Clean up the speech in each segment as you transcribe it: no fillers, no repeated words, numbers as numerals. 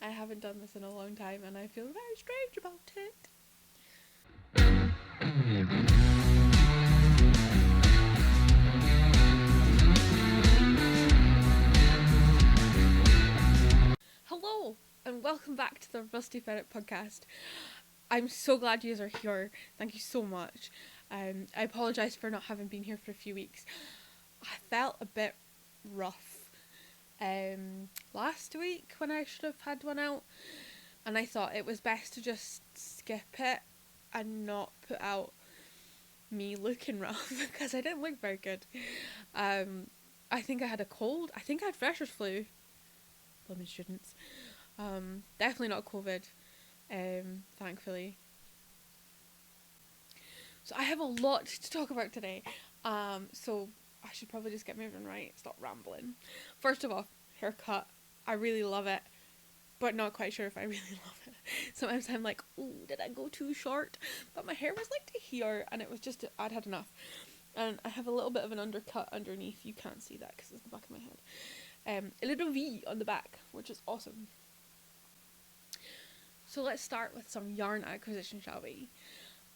I haven't done this in a long time and I feel very strange about it. Hello and welcome back to the Rusty Ferret Podcast. I'm so glad you are here. Thank you so much. I apologise for not having been here for a few weeks. I felt a bit rough last week when I should have had one out, and I thought it was best to just skip it and not put out me looking rough because I didn't look very good. I think I had a cold. I think I had freshers flu. Blooming students. Definitely not COVID, thankfully. So I have a lot to talk about today. So I should probably just get moving, right? Stop rambling. First of all, haircut. I really love it, but not quite sure if I really love it. Sometimes I'm like, oh, did I go too short? But my hair was like to here, and it was just, I'd had enough. And I have a little bit of an undercut underneath. You can't see that because it's the back of my head. A little V on the back, which is awesome. So let's start with some yarn acquisition, shall we?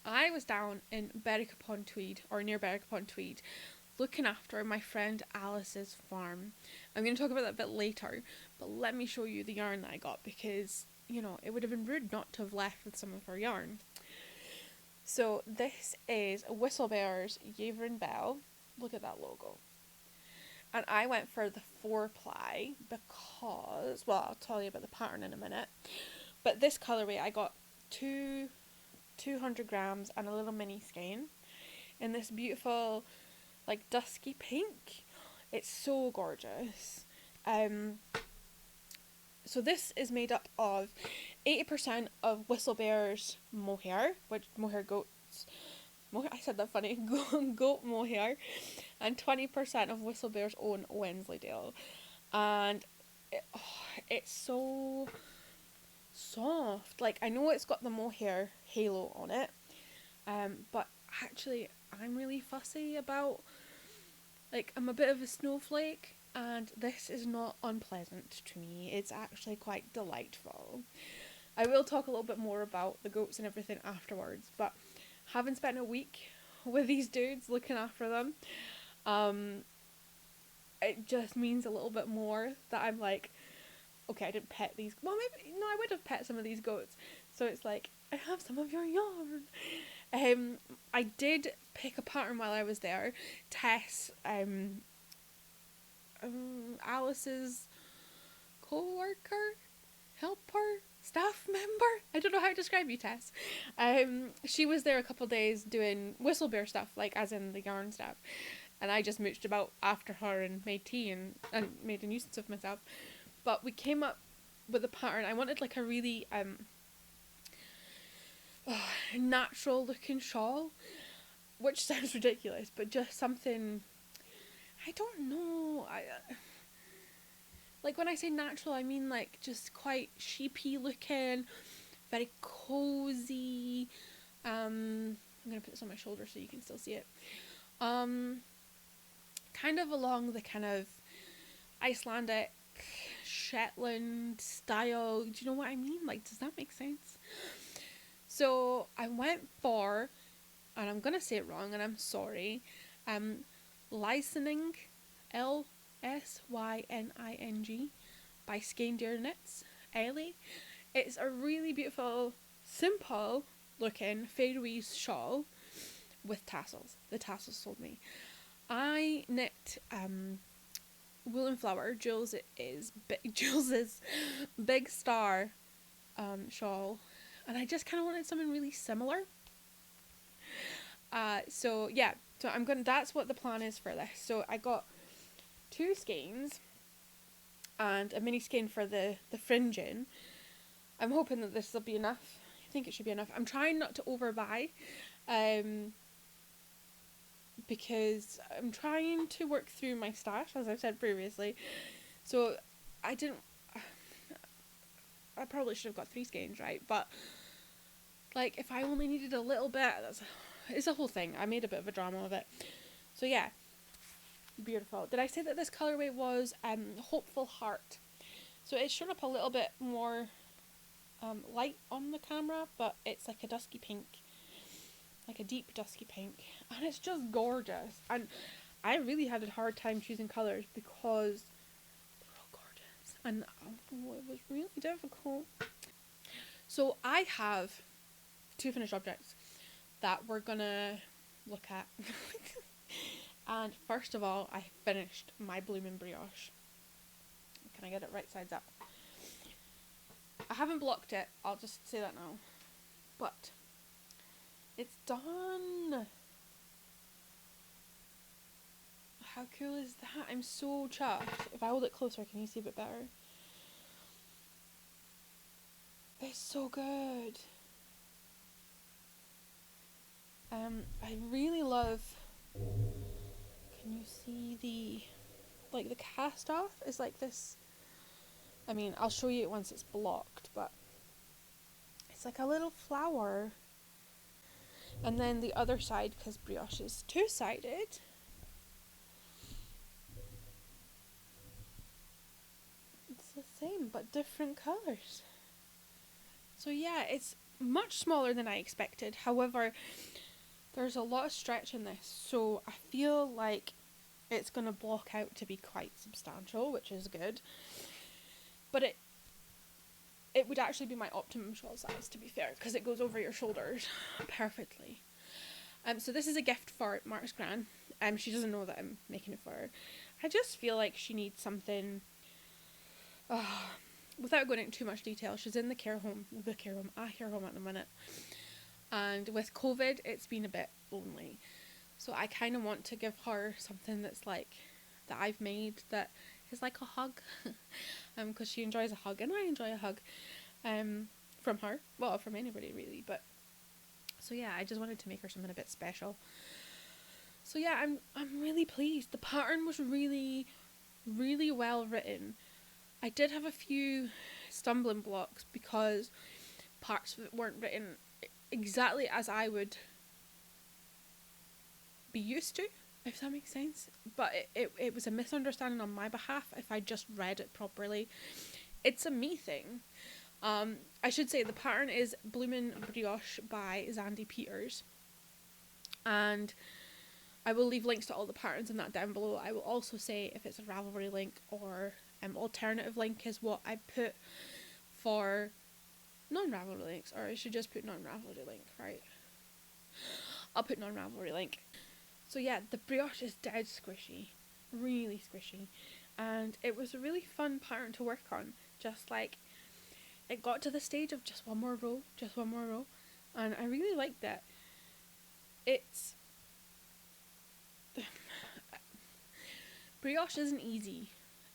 I was down in Berwick-upon-Tweed, or near Berwick-upon-Tweed, looking after my friend Alice's farm. I'm going to talk about that a bit later, but let me show you the yarn that I got because, you know, it would have been rude not to have left with some of her yarn. So this is Whistlebear's Yavrin Bell. Look at that logo. And I went for the 4-ply because, well, I'll tell you about the pattern in a minute. But this colourway, I got 200 grams and a little mini skein in this beautiful, like, dusky pink. It's so gorgeous. So this is made up of 80% of Whistlebear's mohair, which mohair goats. I said that funny. Goat mohair, and 20% of Whistlebear's own Wensleydale, and it's so soft. Like, I know it's got the mohair halo on it, but actually I'm really fussy about, like, I'm a bit of a snowflake, and this is not unpleasant to me. It's actually quite delightful. I will talk a little bit more about the goats and everything afterwards, but having spent a week with these dudes looking after them, it just means a little bit more that I'm like, okay, I didn't pet these. Well, maybe no, I would have pet some of these goats. So it's like, I have some of your yarn. I did pick a pattern while I was there. Tess, Alice's co-worker, helper, staff member. I don't know how to describe you, Tess. She was there a couple of days doing Whistlebear stuff, like as in the yarn stuff. And I just mooched about after her and made tea and made a nuisance of myself. But we came up with a pattern. I wanted like a really natural looking shawl, which sounds ridiculous, but just something, I don't know. Like when I say natural, I mean like just quite sheepy looking, very cozy. I'm gonna put this on my shoulder so you can still see it. Kind of along the kind of Icelandic, Shetland style. Do you know what I mean? Like, does that make sense? So I went for, and I'm gonna say it wrong, and I'm sorry. Lysning, Lsyning by Skeindeer Knits, Ellie. It's a really beautiful, simple looking Faroese shawl with tassels. The tassels sold me. I knit Woollenflower, Jules's Big Star shawl, and I just kind of wanted something really similar. So yeah, so that's what the plan is for this. So I got 2 skeins and a mini skein for the fringing. I'm hoping that this will be enough. I think it should be enough. I'm trying not to overbuy, because I'm trying to work through my stash, as I've said previously. So I probably should have got 3 skeins, right? But like, if I only needed a little bit, it's a whole thing. I made a bit of a drama of it. So yeah, beautiful. Did I say that this colorway was Hopeful Heart? So it's shown up a little bit more light on the camera, but it's like a dusky pink, like a deep dusky pink, and it's just gorgeous. And I really had a hard time choosing colours because they're all gorgeous, and it was really difficult. So I have 2 finished objects that we're gonna look at. And first of all, I finished my blooming brioche. Can I get it right sides up? I haven't blocked it, I'll just say that now. But it's done. How cool is that? I'm so chuffed. If I hold it closer, can you see a bit better? It's so good. I really love, can you see the cast off is like this. I mean, I'll show you it once it's blocked, but it's like a little flower. And then the other side, because brioche is 2-sided, it's the same but different colours. So yeah, it's much smaller than I expected. However, there's a lot of stretch in this, so I feel like it's going to block out to be quite substantial, which is good. But it would actually be my optimum shawl size, to be fair, because it goes over your shoulders perfectly. So this is a gift for Mark's gran. She doesn't know that I'm making it for her. I just feel like she needs something. Without going into too much detail, she's in a care home at the minute. And with COVID, it's been a bit lonely. So I kind of want to give her something that's like, that I've made, that is like a hug. Because she enjoys a hug, and I enjoy a hug from her. Well, from anybody really, but so yeah, I just wanted to make her something a bit special. So yeah, I'm really pleased. The pattern was really, really well written. I did have a few stumbling blocks because parts of it weren't written exactly as I would be used to, if that makes sense. But it was a misunderstanding on my behalf if I just read it properly. It's a me thing. I should say the pattern is Bloomin' Brioche by Xandy Peters. And I will leave links to all the patterns in that down below. I will also say if it's a Ravelry link or alternative link is what I put for non-Ravelry links, or I should just put non-Ravelry link, right? I'll put non-Ravelry link. So yeah, the brioche is dead squishy, really squishy, and it was a really fun pattern to work on. Just like, it got to the stage of just one more row, and I really liked that. It's brioche isn't easy.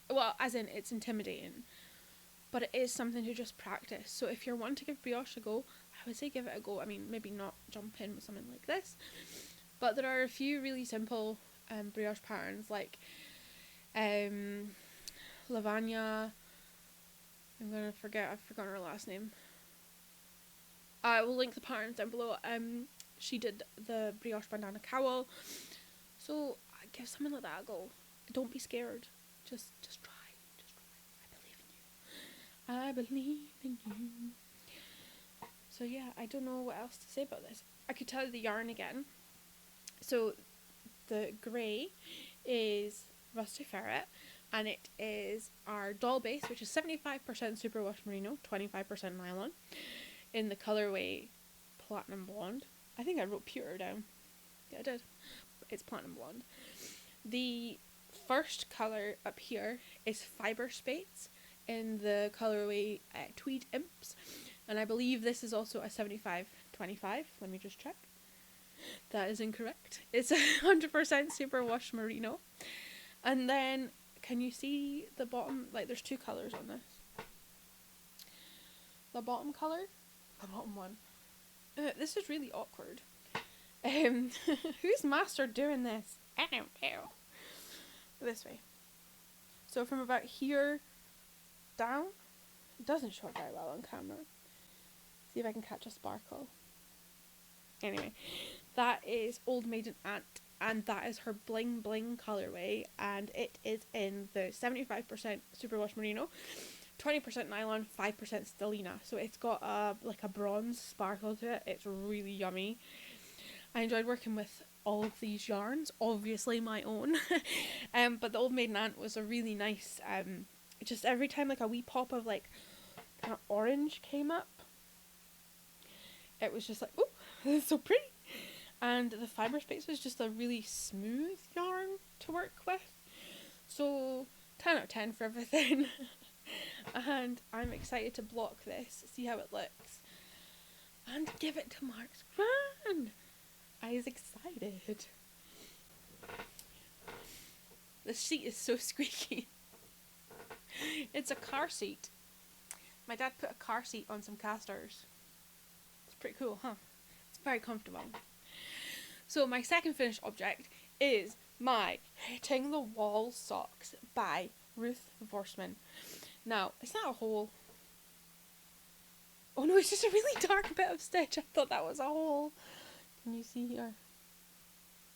Well, as in, it's intimidating, but it is something to just practice. So if you're wanting to give brioche a go, I would say give it a go. I mean, maybe not jump in with something like this, but there are a few really simple brioche patterns, like Lavanya. I've forgotten her last name. I will link the patterns down below. She did the brioche bandana cowl, so give something like that a go. Don't be scared. Just try. I believe in you. So yeah, I don't know what else to say about this. I could tell you the yarn again. So the grey is Rusty Ferret, and it is our doll base, which is 75% superwash merino, 25% nylon, in the colorway platinum blonde. I think I wrote pewter down. Yeah, I did. It's platinum blonde. The first colour up here is Fyberspates in the colorway Tweed Imps, and I believe this is also a 75-25. Let me just check. That is incorrect. It's 100% superwash merino. And then, can you see the bottom? Like, there's 2 colours on this. The bottom colour, the bottom one. This is really awkward. Who's mastered doing this? I don't know. This way. So from about here down, it doesn't show it very well on camera. See if I can catch a sparkle. Anyway, that is Old Maiden Aunt, and that is her bling bling colorway, and it is in the 75% superwash merino, 20% nylon, 5% stellina. So it's got a bronze sparkle to it. It's really yummy. I enjoyed working with all of these yarns, obviously my own. But the old Maiden Aunt was a really nice, just every time like a wee pop of like kind of orange came up, it was just like, oh, this is so pretty. And the Fyberspates was just a really smooth yarn to work with. So 10 out of 10 for everything. And I'm excited to block this, see how it looks, and give it to Mark's Gran. I was excited. The seat is so squeaky. It's a car seat. My dad put a car seat on some casters. It's pretty cool, huh? It's very comfortable. So my second finished object is my Hitting the Wall socks by Ruth Vorsman. Now, it's not a hole. Oh no, it's just a really dark bit of stitch. I thought that was a hole. Can you see here?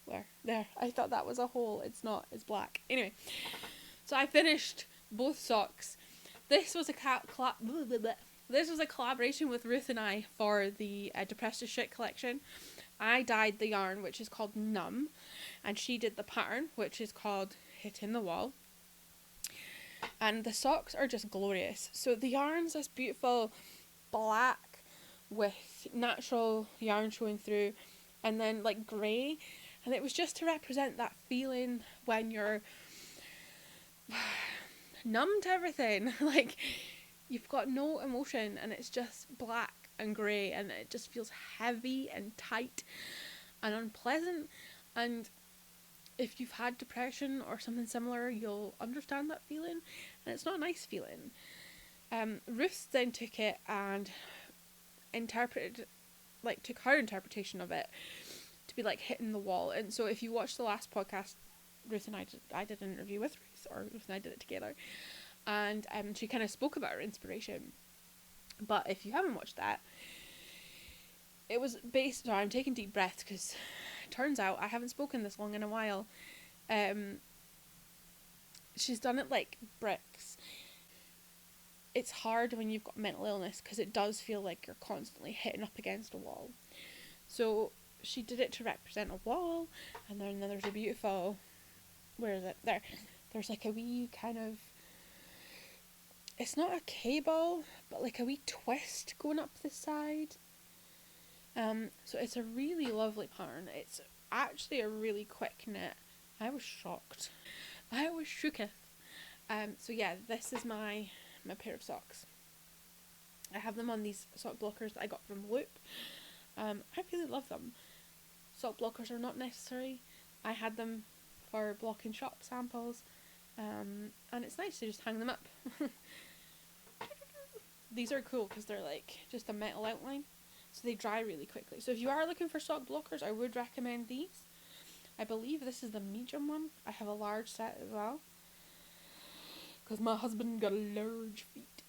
Where? There. I thought that was a hole. It's not. It's black. Anyway, so I finished both socks. This was a this was a collaboration with Ruth and I for the Depressed as Shit collection. I dyed the yarn, which is called Numb, and she did the pattern, which is called Hitting the Wall. And the socks are just glorious. So the yarn's this beautiful black with natural yarn showing through, and then like grey, and it was just to represent that feeling when you're numb to everything. Like you've got no emotion and it's just black and grey, and it just feels heavy and tight and unpleasant. And if you've had depression or something similar, you'll understand that feeling, and it's not a nice feeling. Ruth then took it and took her interpretation of it to be like hitting the wall. And so if you watch the last podcast, Ruth and I did an interview with Ruth, or Ruth and I did it together, and she kind of spoke about her inspiration. But if you haven't watched that, it was based. Sorry, I'm taking deep breaths because it turns out I haven't spoken this long in a while. She's done it like bricks. It's hard when you've got mental illness because it does feel like you're constantly hitting up against a wall. So she did it to represent a wall, and then there's a beautiful, where is it? There's like a wee kind of, it's not a cable, but like a wee twist going up the side. So it's a really lovely pattern. It's actually a really quick knit. I was shocked. I was shooketh. So yeah, this is my pair of socks. I have them on these sock blockers that I got from Loop. I really love them. Sock blockers are not necessary. I had them for blocking shop samples, and it's nice to just hang them up. These are cool because they're like just a metal outline, so they dry really quickly. So if you are looking for sock blockers, I would recommend these. I believe this is the medium one. I have a large set as well, because my husband got large feet.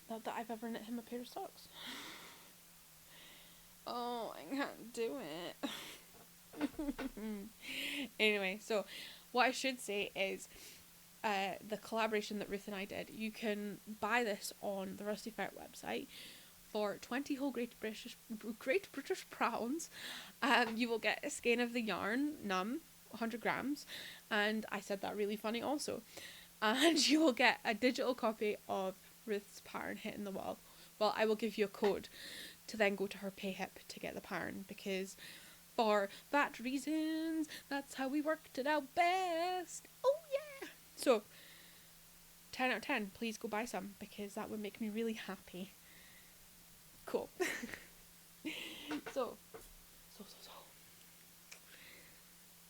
Not that I've ever knit him a pair of socks. Oh, I can't do it. Anyway, so what I should say is the collaboration that Ruth and I did, you can buy this on the Rusty Ferret website for 20 whole Great British pounds. You will get a skein of the yarn, Numb, 100 grams, and I said that really funny also. And you will get a digital copy of Ruth's pattern Hitting the Wall. Well, I will give you a code to then go to her Payhip to get the pattern, because for that reasons, that's how we worked it out best. Oh yeah! So, 10 out of 10, please go buy some, because that would make me really happy. Cool. So.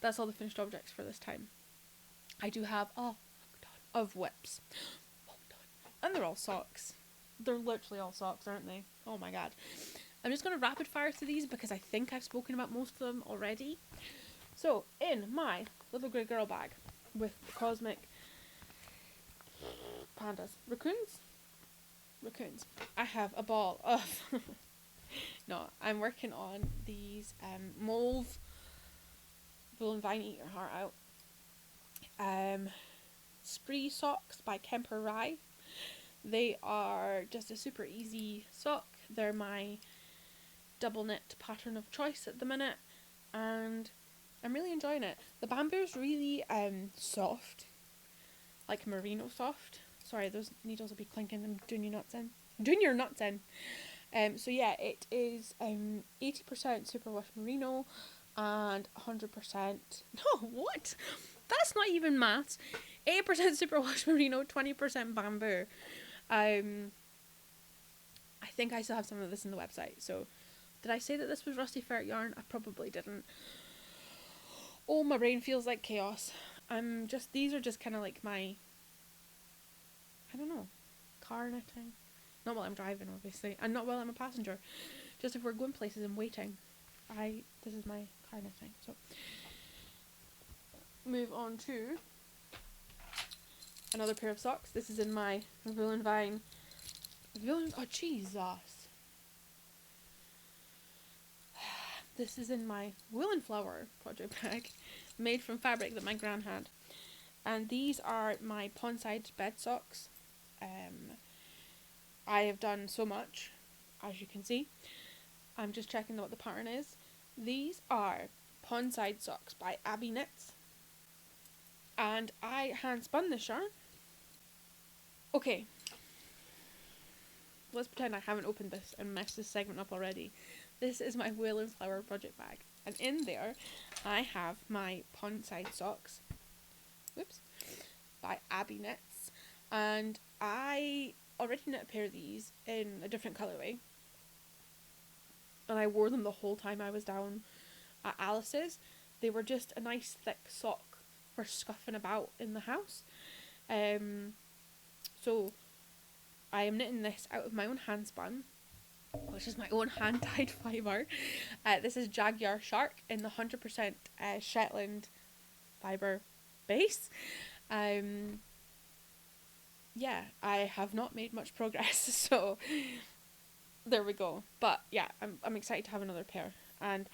That's all the finished objects for this time. I do have a ton of whips. And they're all socks. They're literally all socks, aren't they? Oh my god. I'm just going to rapid fire through these because I think I've spoken about most of them already. So, in my little grey girl bag with cosmic pandas. Raccoons, I have a ball of... No, I'm working on these mauve Wool and Vine Eat Your Heart Out Spree socks by Kemper Rye. They are just a super easy sock. They're my double knit pattern of choice at the minute, and I'm really enjoying it. The bamboo is really soft, like merino soft. Sorry, those needles will be clinking. I'm doing your nuts in. So yeah, it is 80% superwash merino and 100%. No, what? That's not even maths. 80% superwash merino, 20% bamboo. I think I still have some of this in the website. So, did I say that this was Rusty Ferret yarn? I probably didn't. Oh, my brain feels like chaos. These are just kind of like my, I don't know, car knitting. Not while I'm driving, obviously, and not while I'm a passenger. Just if we're going places and waiting. This is my car knitting. So, move on to another pair of socks. This is in my oh, Jesus. This is in my Woollenflower project bag, made from fabric that my gran had. And these are my Pondside bed socks. I have done so much, as you can see. I'm just checking what the pattern is. These are Pondside socks by AbbyeKnits. And I hand spun this yarn. Okay. Let's pretend I haven't opened this and messed this segment up already. This is my Woollenflower project bag. And in there, I have my Pondside socks. Whoops. By AbbyeKnits. And I already knit a pair of these in a different colourway. And I wore them the whole time I was down at Alice's. They were just a nice thick sock for scuffing about in the house. So I am knitting this out of my own hand spun, which is my own hand dyed fibre. This is Jaguar Shark in the 100% Shetland fibre base. Yeah, I have not made much progress, so there we go. But yeah, I'm excited to have another pair. And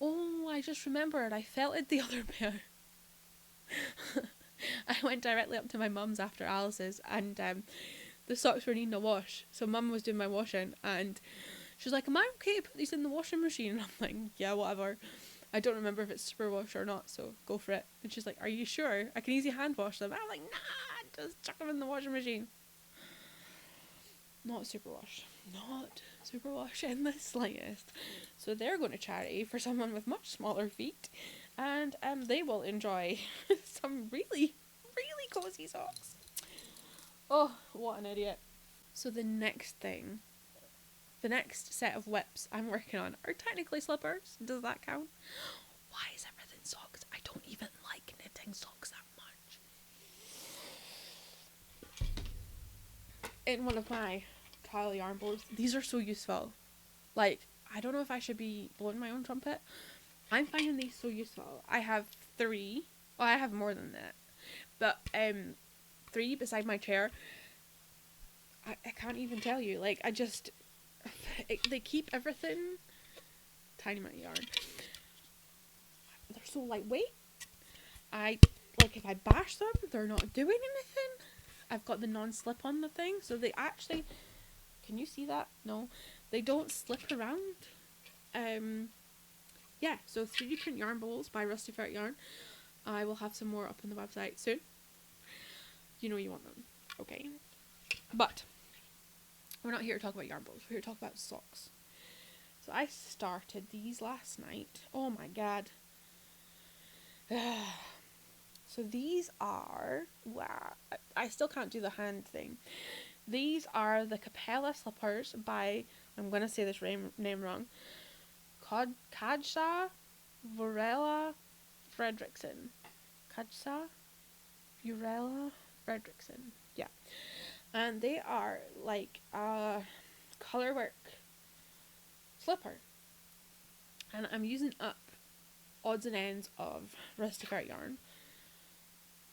oh, I just remembered, I felted the other pair. I went directly up to my mum's after Alice's, and the socks were needing a wash. So mum was doing my washing, and she was like, "Am I okay to put these in the washing machine?" And I'm like, "Yeah, whatever." I don't remember if it's super wash or not, so go for it. And she's like, "Are you sure? I can easily hand wash them." And I'm like, "Nah, just chuck them in the washing machine." Not super wash in the slightest. So they're going to charity for someone with much smaller feet, and they will enjoy some really, really cozy socks. Oh, what an idiot. So the next set of whips I'm working on are technically slippers. Does that count? Why is everything socks? I don't even like knitting socks that much. In one of my Cowl yarn bowls, these are so useful. Like, I don't know if I should be blowing my own trumpet. I'm finding these so useful. I have 3. Well, I have more than that. But 3 beside my chair. I can't even tell you. Like, they keep everything. Tiny amount of yarn. They're so lightweight. If I bash them, they're not doing anything. I've got the non-slip on the thing, so they actually, can you see that? No, they don't slip around. Yeah, so 3D print yarn bowls by Rusty Ferret yarn. I will have some more up on the website soon. You know you want them. Okay. But we're not here to talk about yarn bowls. We're here to talk about socks. So I started these last night. Oh my god. So these are, wow, I still can't do the hand thing. These are the Capella slippers by, I'm going to say this name wrong, Kajsa, Vuorela, Fredriksson. Kajsa, Vuorela, Fredriksson. Yeah. And they are like a colourwork slipper. And I'm using up odds and ends of Rusty Ferret yarn.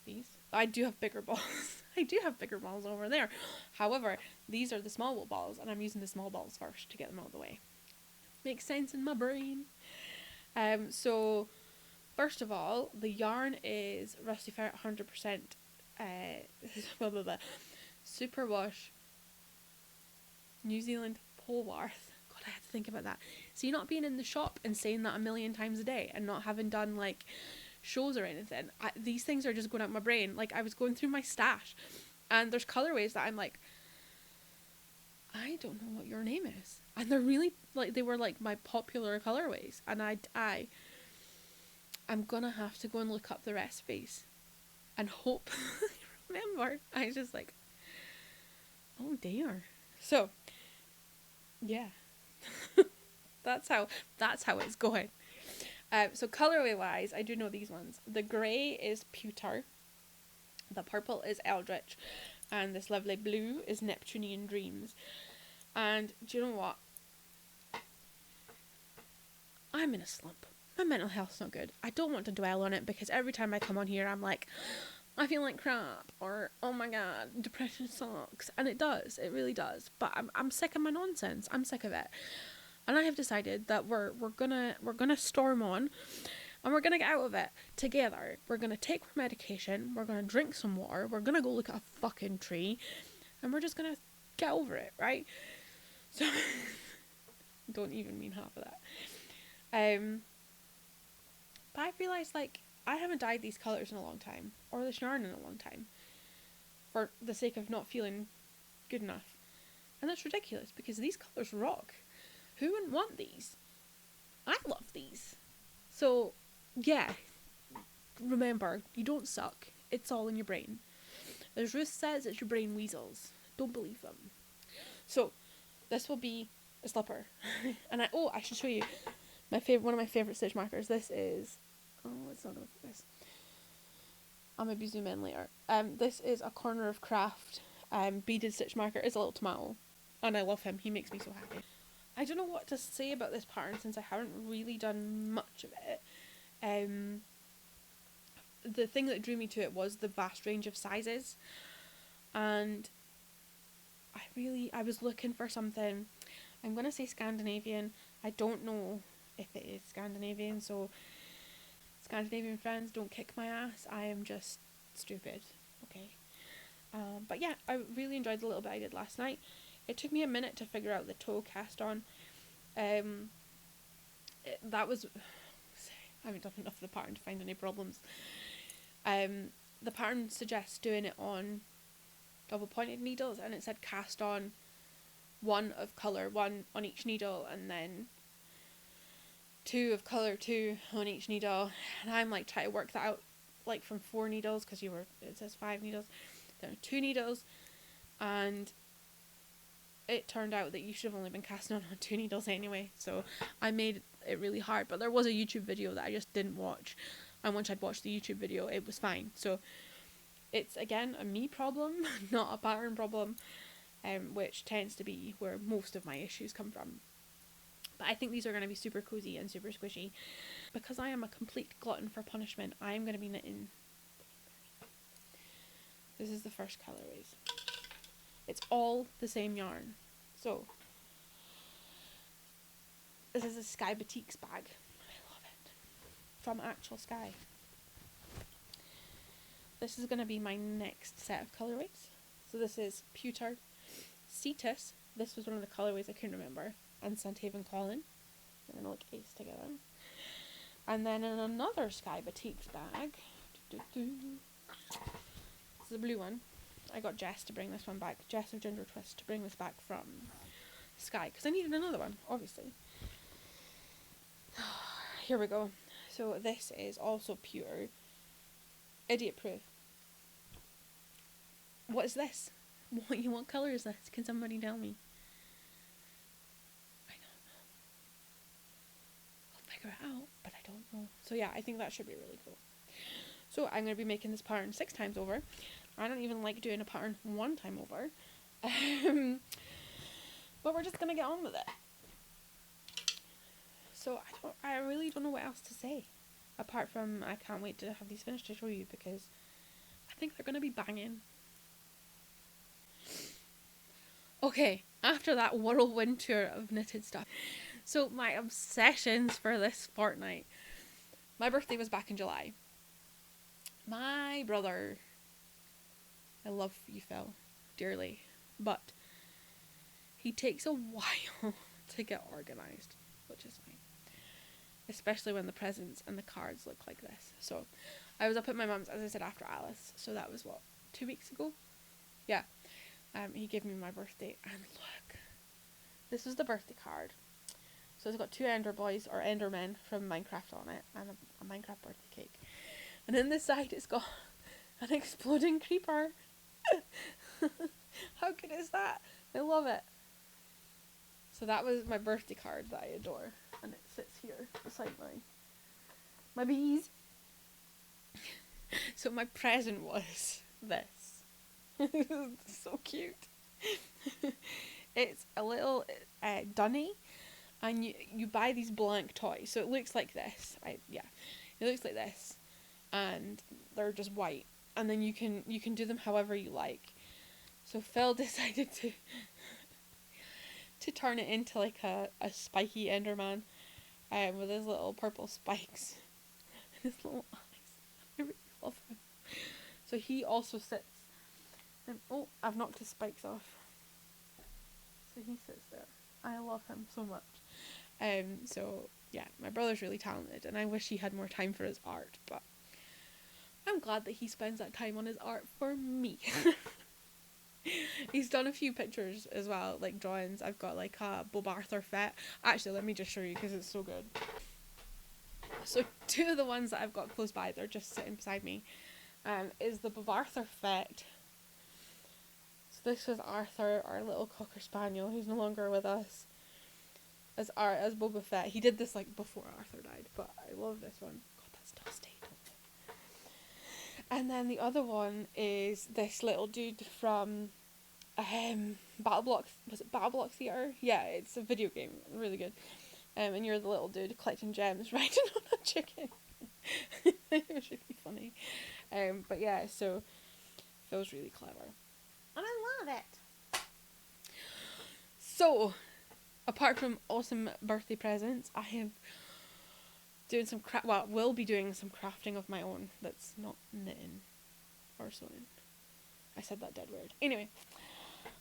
These. I do have bigger balls. I do have bigger balls over there. However, these are the small wool balls, and I'm using the small balls first to get them out of the way. Makes sense in my brain. So, first of all, the yarn is Rusty Ferret 100% blah, blah, blah, Superwash New Zealand Polwarth. God, I had to think about that. So you're not being in the shop and saying that a million times a day and not having done like shows or anything. These things are just going out my brain. Like, I was going through my stash and there's colorways that I'm like, I don't know what your name is. And they're really, like, they were like my popular colorways. And I'm gonna have to go and look up the recipes and hope I remember. I was just like, oh dear. So, yeah. that's how it's going. So colorway wise, I do know these ones. The grey is Pewter, the purple is Eldritch, and this lovely blue is Neptunian Dreams. And do you know what? I'm in a slump. My mental health's not good. I don't want to dwell on it because every time I come on here, I'm like, I feel like crap, or oh my god, depression sucks, and it does. It really does. But I'm sick of my nonsense. I'm sick of it. And I have decided that we're gonna storm on, and we're gonna get out of it together. We're gonna take our medication. We're gonna drink some water. We're gonna go look at a fucking tree, and we're just gonna get over it, right? So, don't even mean half of that. But I realised, like, I haven't dyed these colours in a long time, or this yarn in a long time, for the sake of not feeling good enough. And that's ridiculous, because these colours rock. Who wouldn't want these? I love these. So, yeah, remember, you don't suck. It's all in your brain. As Ruth says, it's your brain weasels. Don't believe them. So, this will be a slipper. And I should show you one of my favourite stitch markers. This is, it's not going to focus. I'll maybe zoom in later. This is a Corner of Craft beaded stitch marker. It's a little tomato, and I love him. He makes me so happy. I don't know what to say about this pattern since I haven't really done much of it. The thing that drew me to it was the vast range of sizes, and I was looking for something. I'm going to say Scandinavian. I don't know if it is Scandinavian, so Scandinavian friends, don't kick my ass. I am just stupid, okay? But yeah, I really enjoyed the little bit I did last night. It took me a minute to figure out the toe cast on. That was... I haven't done enough of the pattern to find any problems. The pattern suggests doing it on double pointed needles, and it said cast on one of colour, one on each needle, and then two of colour, two on each needle. And I'm like trying to work that out, like from 4 needles, because it says 5 needles. There are 2 needles, and it turned out that you should have only been casting on 2 needles anyway, so I made it really hard. But there was a YouTube video that I just didn't watch, and once I'd watched the YouTube video, it was fine. So it's again a me problem, not a pattern problem, which tends to be where most of my issues come from. But I think these are going to be super cozy and super squishy. Because I am a complete glutton for punishment, I am going to be knitting. This is the first colorways. It's all the same yarn. So, this is a Skye batiks bag. I love it. From actual Skye. This is going to be my next set of colorways. So this is Pewter, Cetus. This was one of the colorways I couldn't remember. And Sandhaven Colin. They're going to look ace together. And then in another Skye batiks bag. This is a blue one. I got Jess to bring this one back. Jess of Ginger Twist to bring this back from Skye. Because I needed another one, obviously. Here we go. So this is also pure. Idiot proof. What is this? What colour is this? Can somebody tell me? I don't know. I'll figure it out, but I don't know. So yeah, I think that should be really cool. So I'm going to be making this pattern 6 times over. I don't even like doing a pattern 1 time over. But we're just going to get on with it. So I really don't know what else to say. Apart from I can't wait to have these finished to show you, because I think they're going to be banging. Okay, after that whirlwind tour of knitted stuff. So my obsessions for this fortnight. My birthday was back in July. My brother I love you, Phil, dearly, but he takes a while to get organised, which is fine. Especially when the presents and the cards look like this. So, I was up at my mum's, as I said, after Alice. So that was, 2 weeks ago? Yeah. He gave me my birthday, and look. This is the birthday card. So it's got 2 Ender Boys, or Endermen, from Minecraft on it, and a Minecraft birthday cake. And in this side, it's got an exploding creeper. How good is that? I love it. So that was my birthday card that I adore, and it sits here beside my bees. So my present was this. So cute. It's a little dunny, and you buy these blank toys. So it looks like this. It looks like this, and they're just white. And then you can do them however you like. So Phil decided to turn it into like a spiky Enderman, with his little purple spikes and his little eyes. I really love him. So he also sits, and I've knocked his spikes off. So he sits there. I love him so much. So yeah, my brother's really talented, and I wish he had more time for his art, but I'm glad that he spends that time on his art for me. He's done a few pictures as well, like drawings. I've got like a Bob Arthur fet. Actually, let me just show you because it's so good. So 2 of the ones that I've got close by, they're just sitting beside me, is the Bob Arthur fet. So this was Arthur, our little Cocker Spaniel, who's no longer with us, as Boba Fett. He did this like before Arthur died, but I love this one. God, that's dusty. And then the other one is this little dude from BattleBlock. Was it BattleBlock Theatre? Yeah, it's a video game. Really good. And you're the little dude collecting gems, riding on a chicken. It was really funny. But yeah, so Phil's really clever. And I love it. So, apart from awesome birthday presents, I have doing some will be doing some crafting of my own that's not knitting or sewing. I said that dead weird. Anyway,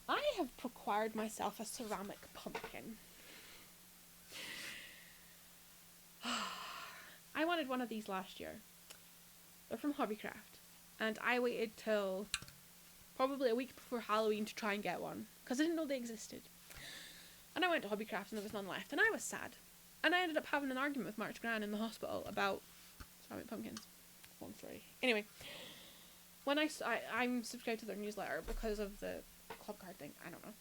I have procured myself a ceramic pumpkin. I wanted one of these last year. They're from Hobbycraft, and I waited till probably a week before Halloween to try and get one because I didn't know they existed. And I went to Hobbycraft and there was none left, and I was sad. And I ended up having an argument with March Gran in the hospital about ceramic pumpkins. Long story. Anyway, when I'm subscribed to their newsletter because of the club card thing, I don't know.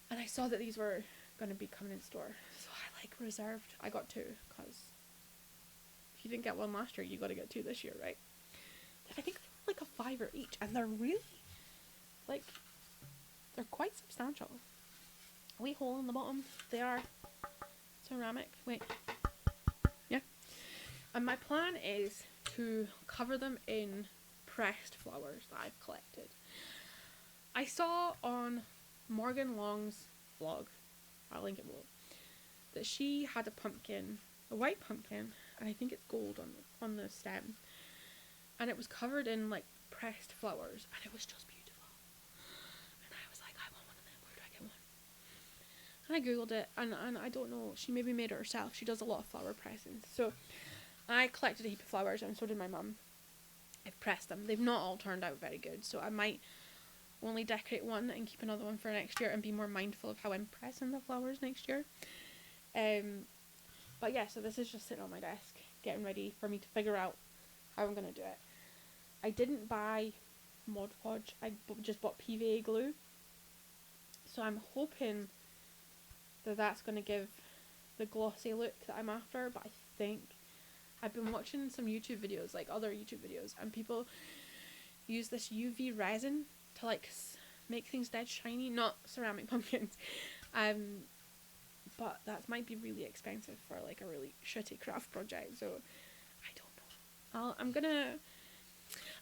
And I saw that these were going to be coming in store. So I reserved. I got 2 because if you didn't get one last year, you got to get 2 this year, right? I think they're like a $5 each, and they're really, they're quite substantial. A wee hole in the bottom. They are ceramic. Wait. Yeah. And my plan is to cover them in pressed flowers that I've collected. I saw on Morgan Long's vlog, I'll link it below, that she had a pumpkin, a white pumpkin, and I think it's gold on the stem, and it was covered in pressed flowers, and it was just beautiful. And I was like, I want one of them. Where do I get one? And I googled it, and I don't know, she maybe made it herself. She does a lot of flower pressings. So I collected a heap of flowers, and so did my mum. I've pressed them. They've not all turned out very good, so I might only decorate one and keep another one for next year and be more mindful of how I'm pressing the flowers next year. But yeah, so this is just sitting on my desk, getting ready for me to figure out how I'm going to do it. I didn't buy Mod Podge, I just bought PVA glue. So I'm hoping that that's going to give the glossy look that I'm after, but I think I've been watching some YouTube videos, other YouTube videos, and people use this UV resin to make things dead shiny, not ceramic pumpkins. But that might be really expensive for a really shitty craft project, so I don't know.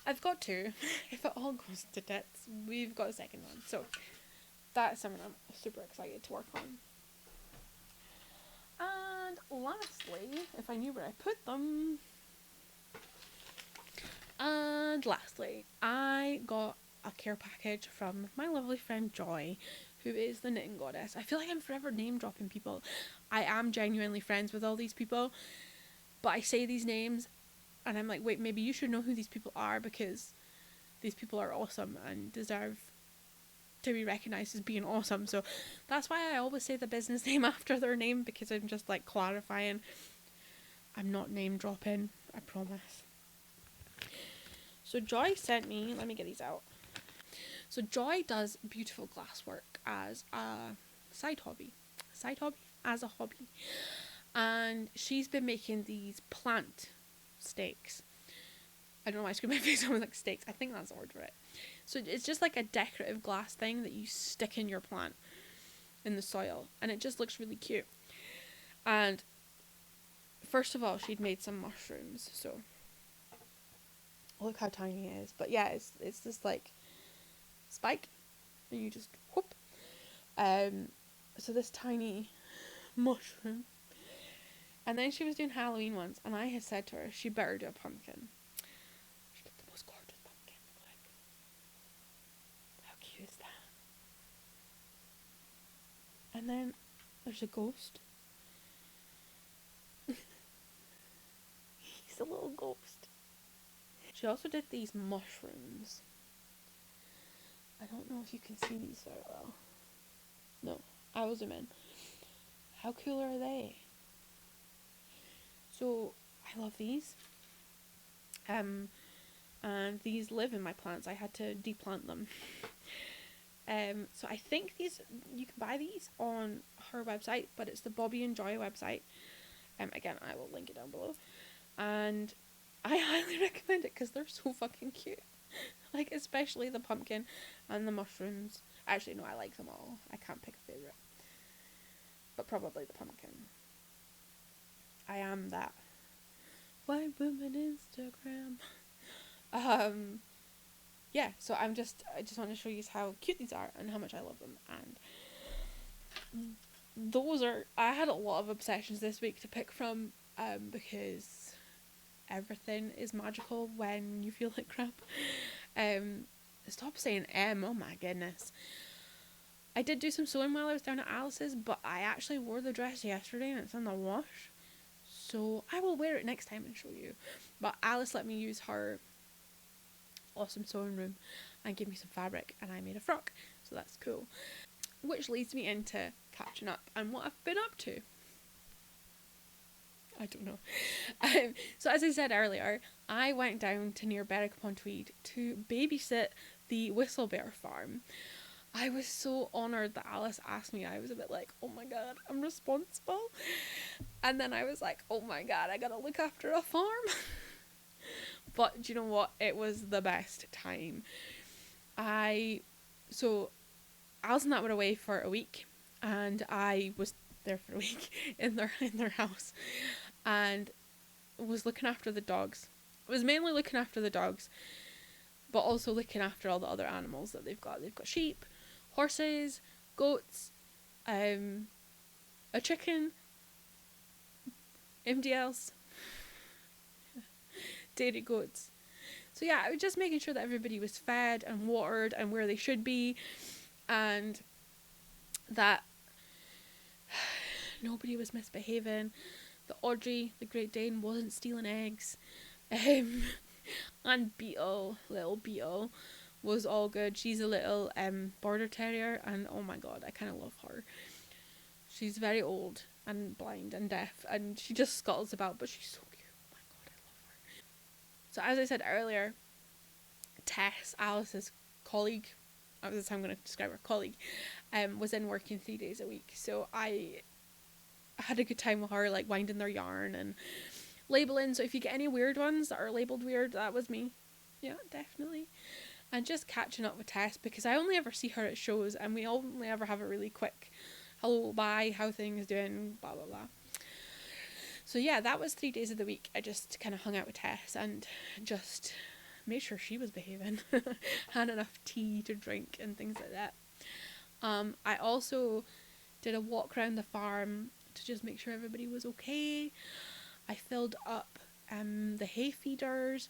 I've got 2. If it all goes to tits, we've got a second one. So that's something I'm super excited to work on. And lastly, if I knew where I put them. And lastly, I got a care package from my lovely friend Joy, who is the knitting goddess. I feel like I'm forever name dropping people. I am genuinely friends with all these people, but I say these names and I'm like, wait, maybe you should know who these people are, because these people are awesome and deserve to be recognised as being awesome. So that's why I always say the business name after their name, because I'm just like clarifying. I'm not name dropping, I promise. So Joy sent me, let me get these out. So Joy does beautiful glasswork as a side hobby, as a hobby. And she's been making these plant stakes. I don't know why I screwed my face on with like stakes. I think that's the word for it. So it's just like a decorative glass thing that you stick in your plant in the soil, and it just looks really cute. And first of all, she'd made some mushrooms, so look how tiny it is. But yeah, it's this like spike, and you just whoop. So this tiny mushroom. And then she was doing Halloween ones, and I had said to her she better do a pumpkin. She did the most gorgeous pumpkin. Like, how cute is that? And then there's a ghost. He's a little ghost. She also did these mushrooms. I don't know if you can see these very well. No, I will zoom in. How cool are they? So I love these. And these live in my plants. I had to deplant them. So I think these, you can buy these on her website, but it's the Bobbie and Joy website. Again, I will link it down below. And I highly recommend it because they're so fucking cute. Like, especially the pumpkin and the mushrooms. Actually, no, I like them all. I can't pick a favourite. But probably the pumpkin. I am that white woman Instagram. Yeah, so I just want to show you how cute these are and how much I love them. And I had a lot of obsessions this week to pick from, because everything is magical when you feel like crap. Stop saying oh my goodness. I did do some sewing while I was down at Alice's, but I actually wore the dress yesterday and it's in the wash. So I will wear it next time and show you. But Alice let me use her awesome sewing room and give me some fabric, and I made a frock. So that's cool. Which leads me into catching up and what I've been up to. I don't know. So as I said earlier, I went down to near Berwick-upon-Tweed to babysit the Whistlebear farm. I was so honoured that Alice asked me. I was a bit like, oh my god, I'm responsible. And then I was like, oh my god, I gotta look after a farm. But do you know what? It was the best time. So Alice and that were away for a week, and I was there for a week in their house, and was looking after the dogs. I was mainly looking after the dogs, but also looking after all the other animals that they've got. They've got sheep, horses, goats, a chicken, MDLs, dairy goats. So yeah, I was just making sure that everybody was fed and watered and where they should be, and that nobody was misbehaving. The Audrey, the Great Dane, wasn't stealing eggs. And little Beetle, was all good. She's a little border terrier, and oh my god, I kind of love her. She's very old and blind and deaf, and she just scuttles about, but she's so cute. Oh my god, I love her. So as I said earlier, Tess, Alice's colleague, that's how I'm going to describe her, colleague, was in working 3 days a week. So I had a good time with her, like winding their yarn and labeling. So if you get any weird ones that are labeled weird, that was me. Yeah, definitely. And just catching up with Tess, because I only ever see her at shows, and we only ever have a really quick hello, bye, how things doing, blah blah blah. So yeah, that was 3 days of the week. I just kind of hung out with Tess and just made sure she was behaving, had enough tea to drink and things like that. I also did a walk around the farm to just make sure everybody was okay. I filled up the hay feeders,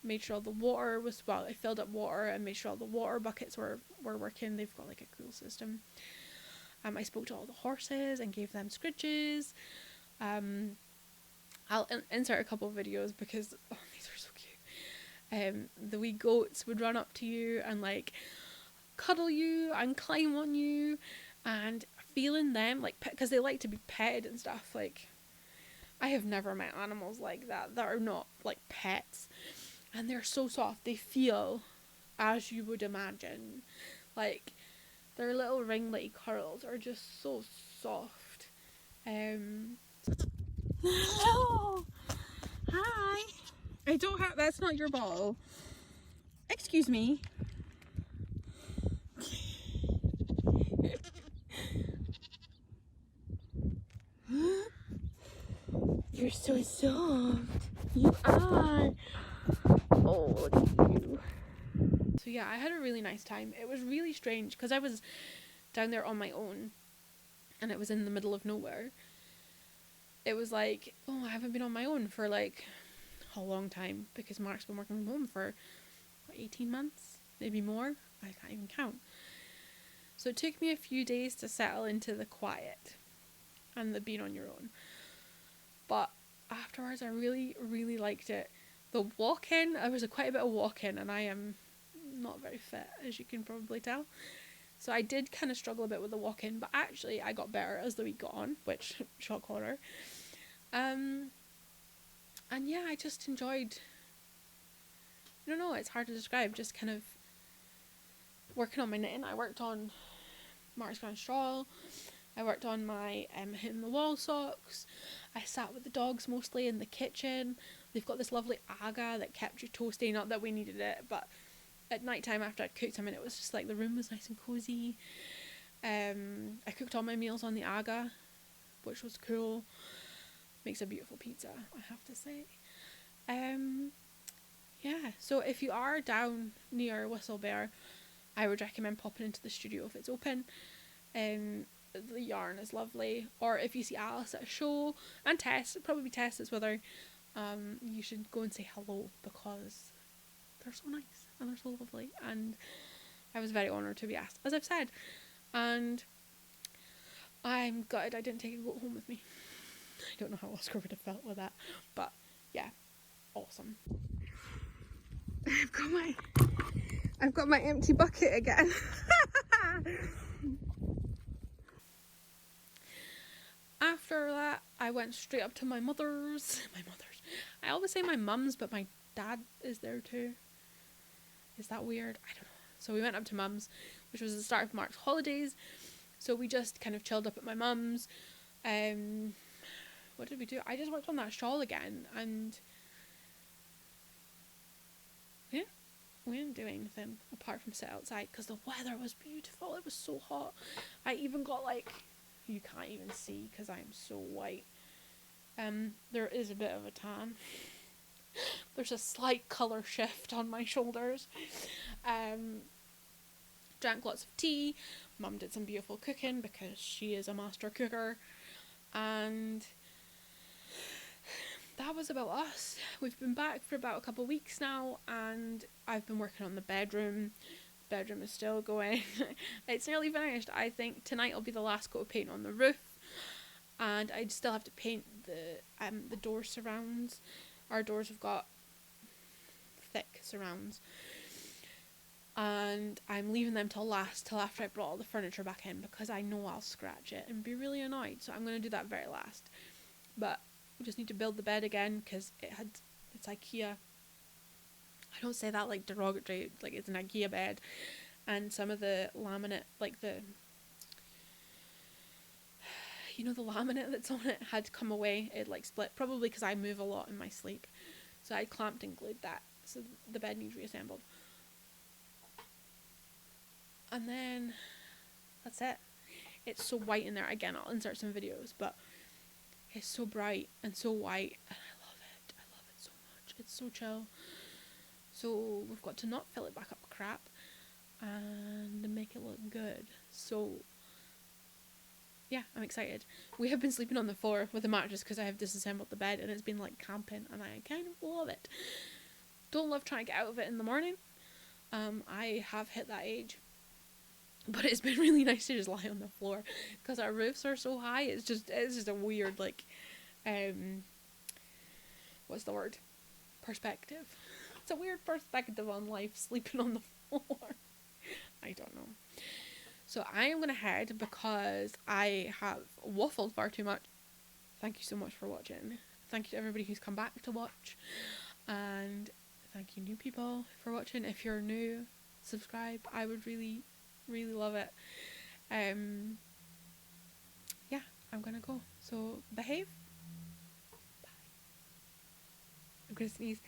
made sure all the water was, well, I filled up water and made sure all the water buckets were working. They've got like a cool system. I spoke to all the horses and gave them scritches. I'll insert a couple of videos because these are so cute. The wee goats would run up to you and like cuddle you and climb on you, and feeling them, like, because they like to be petted and stuff. Like, I have never met animals like that are not like pets, and they're so soft. They feel as you would imagine. Like, their little ringlet curls are just so soft. Hello. Hi. I don't have, that's not your bottle. Excuse me. You're so soft. You are. Oh, look at you. So yeah, I had a really nice time. It was really strange because I was down there on my own and it was in the middle of nowhere. It was like, oh, I haven't been on my own for like a long time because Mark's been working from home for 18 months, maybe more. I can't even count. So it took me a few days to settle into the quiet and the being on your own. But afterwards, I really, really liked it. The walking, there was quite a bit of walking, and I am not very fit, as you can probably tell. So I did kind of struggle a bit with the walking, but actually I got better as the week got on, which, shock horror. And yeah, I just enjoyed, I don't know, it's hard to describe, just kind of working on my knitting. I worked on Mark's Grand Straw. I worked on my hitting the wall socks. I sat with the dogs mostly in the kitchen. They've got this lovely aga that kept you toasty, not that we needed it, but at night time after I'd cooked them, and it was just like the room was nice and cozy. I cooked all my meals on the aga, which was cool. Makes a beautiful pizza, I have to say. Yeah, so if you are down near Whistlebear, I would recommend popping into the studio if it's open. The yarn is lovely. Or if you see Alice at a show, and Tess, probably Tess is with her, you should go and say hello because they're so nice and they're so lovely, and I was very honoured to be asked, as I've said, and I'm gutted I didn't take a goat home with me. I don't know how Oscar would have felt with that, but yeah, awesome. I've got my empty bucket again. After that, I went straight up to my mother's. I always say my mum's, but my dad is there too. Is that weird? I don't know. So we went up to mum's, which was the start of Mark's holidays. So we just kind of chilled up at my mum's. What did we do? I just worked on that shawl again, and yeah, we didn't do anything apart from sit outside because the weather was beautiful. It was so hot. I even got like, you can't even see because I'm so white. There is a bit of a tan. There's a slight colour shift on my shoulders. Drank lots of tea. Mum did some beautiful cooking because she is a master cooker. And that was about us. We've been back for about a couple of weeks now, and I've been working on the bedroom. The bedroom is still going. It's nearly finished. I think tonight will be the last coat of paint on the roof, and I still have to paint the door surrounds. Our doors have got thick surrounds, and I'm leaving them till after I brought all the furniture back in because I know I'll scratch it and be really annoyed, so I'm going to do that very last. But we just need to build the bed again because it's IKEA. I don't say that like derogatory, like it's an IKEA bed, and some of the laminate, like the laminate that's on it had come away. It like split, probably because I move a lot in my sleep, so I clamped and glued that, so the bed needs reassembled. And then that's it. It's so white in there. Again, I'll insert some videos, but it's so bright and so white, and I love it so much. It's so chill. So we've got to not fill it back up with crap and make it look good. So yeah, I'm excited. We have been sleeping on the floor with a mattress because I have disassembled the bed, and it's been like camping, and I kind of love it. Don't love trying to get out of it in the morning. I have hit that age. But it's been really nice to just lie on the floor because our roofs are so high. It's just a weird, like, what's the word? Perspective. It's a weird perspective on life, sleeping on the floor. I don't know. So I am going to head because I have waffled far too much. Thank you so much for watching. Thank you to everybody who's come back to watch. And thank you new people for watching. If you're new, subscribe. I would really love it. Yeah, I'm gonna go. So behave. Bye. I'm gonna sneeze.